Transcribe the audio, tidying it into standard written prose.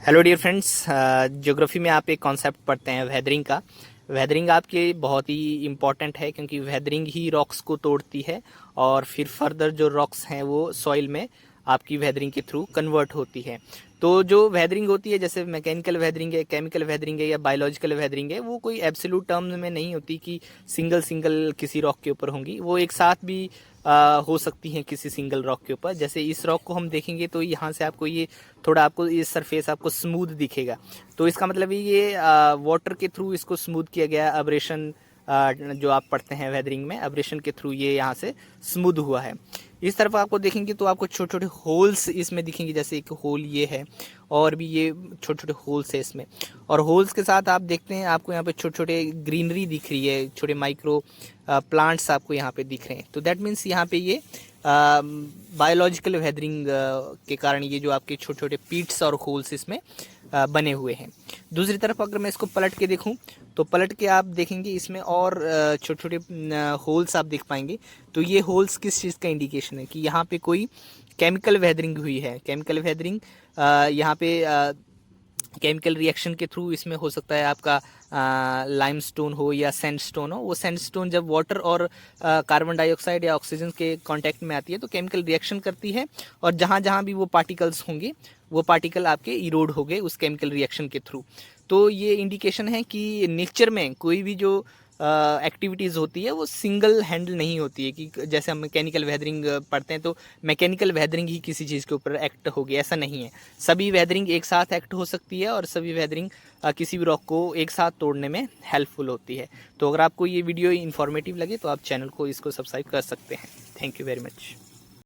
Hello dear friends, geography में आप एक कॉन्सेप्ट पढ़ते हैं वेदरिंग का। वेदरिंग आपके बहुत ही इम्पॉर्टेंट है क्योंकि वेदरिंग ही रॉक्स को तोड़ती है और फिर फर्दर जो रॉक्स हैं वो सॉइल में आपकी वेदरिंग के थ्रू कन्वर्ट होती है। तो जो वेदरिंग होती है, जैसे मैकेनिकल वेदरिंग है, केमिकल वेदरिंग है या बायोलॉजिकल वेदरिंग है, वो कोई एब्सोल्यूट टर्म्स में नहीं होती कि सिंगल सिंगल किसी रॉक के ऊपर होंगी। वो एक साथ भी हो सकती हैं किसी सिंगल रॉक के ऊपर। जैसे इस रॉक को हम देखेंगे तो यहाँ से आपको ये थोड़ा आपको ये सरफेस आपको स्मूथ दिखेगा, तो इसका मतलब ये वाटर के थ्रू इसको स्मूथ किया गया। अब्रेशन जो आप पढ़ते हैं वेदरिंग में, अब्रेशन के थ्रू ये यहाँ से स्मूथ हुआ है। इस तरफ आपको देखेंगे तो आपको छोटे छोटे होल्स इसमें दिखेंगे, जैसे एक होल ये है और भी ये छोटे छोटे होल्स है इसमें। और होल्स के साथ आप देखते हैं आपको यहाँ पे छोटे छोटे ग्रीनरी दिख रही है, छोटे माइक्रो प्लांट्स आपको यहाँ पे दिख रहे हैं। तो दैट मीन्स यहाँ पे ये बायोलॉजिकल वेदरिंग के कारण ये जो आपके छोटे छोटे पीट्स और होल्स इसमें बने हुए हैं। दूसरी तरफ अगर मैं इसको पलट के देखूं तो पलट के आप देखेंगे इसमें और छोटे छोटे होल्स आप देख पाएंगे। तो ये होल्स किस चीज़ का इंडिकेशन है कि यहाँ पे कोई केमिकल वेदरिंग हुई है। केमिकल वेदरिंग यहाँ पे केमिकल रिएक्शन के थ्रू इसमें हो सकता है आपका लाइमस्टोन हो या सैंडस्टोन हो। वो सैंडस्टोन जब वाटर और कार्बन डाइऑक्साइड या ऑक्सीजन के कांटेक्ट में आती है तो केमिकल रिएक्शन करती है, और जहाँ जहाँ भी वो पार्टिकल्स होंगे वो पार्टिकल आपके इरोड हो गए उस केमिकल रिएक्शन के थ्रू। तो ये इंडिकेशन है कि नेचर में कोई भी जो एक्टिविटीज़ होती है वो सिंगल हैंडल नहीं होती है कि जैसे हम मैकेनिकल वेदरिंग पढ़ते हैं तो मैकेनिकल वेदरिंग ही किसी चीज़ के ऊपर एक्ट होगी, ऐसा नहीं है। सभी वेदरिंग एक साथ एक्ट हो सकती है और सभी वेदरिंग किसी भी रॉक को एक साथ तोड़ने में हेल्पफुल होती है। तो अगर आपको ये वीडियो इन्फॉर्मेटिव लगे तो आप चैनल को इसको सब्सक्राइब कर सकते हैं। Thank you very much.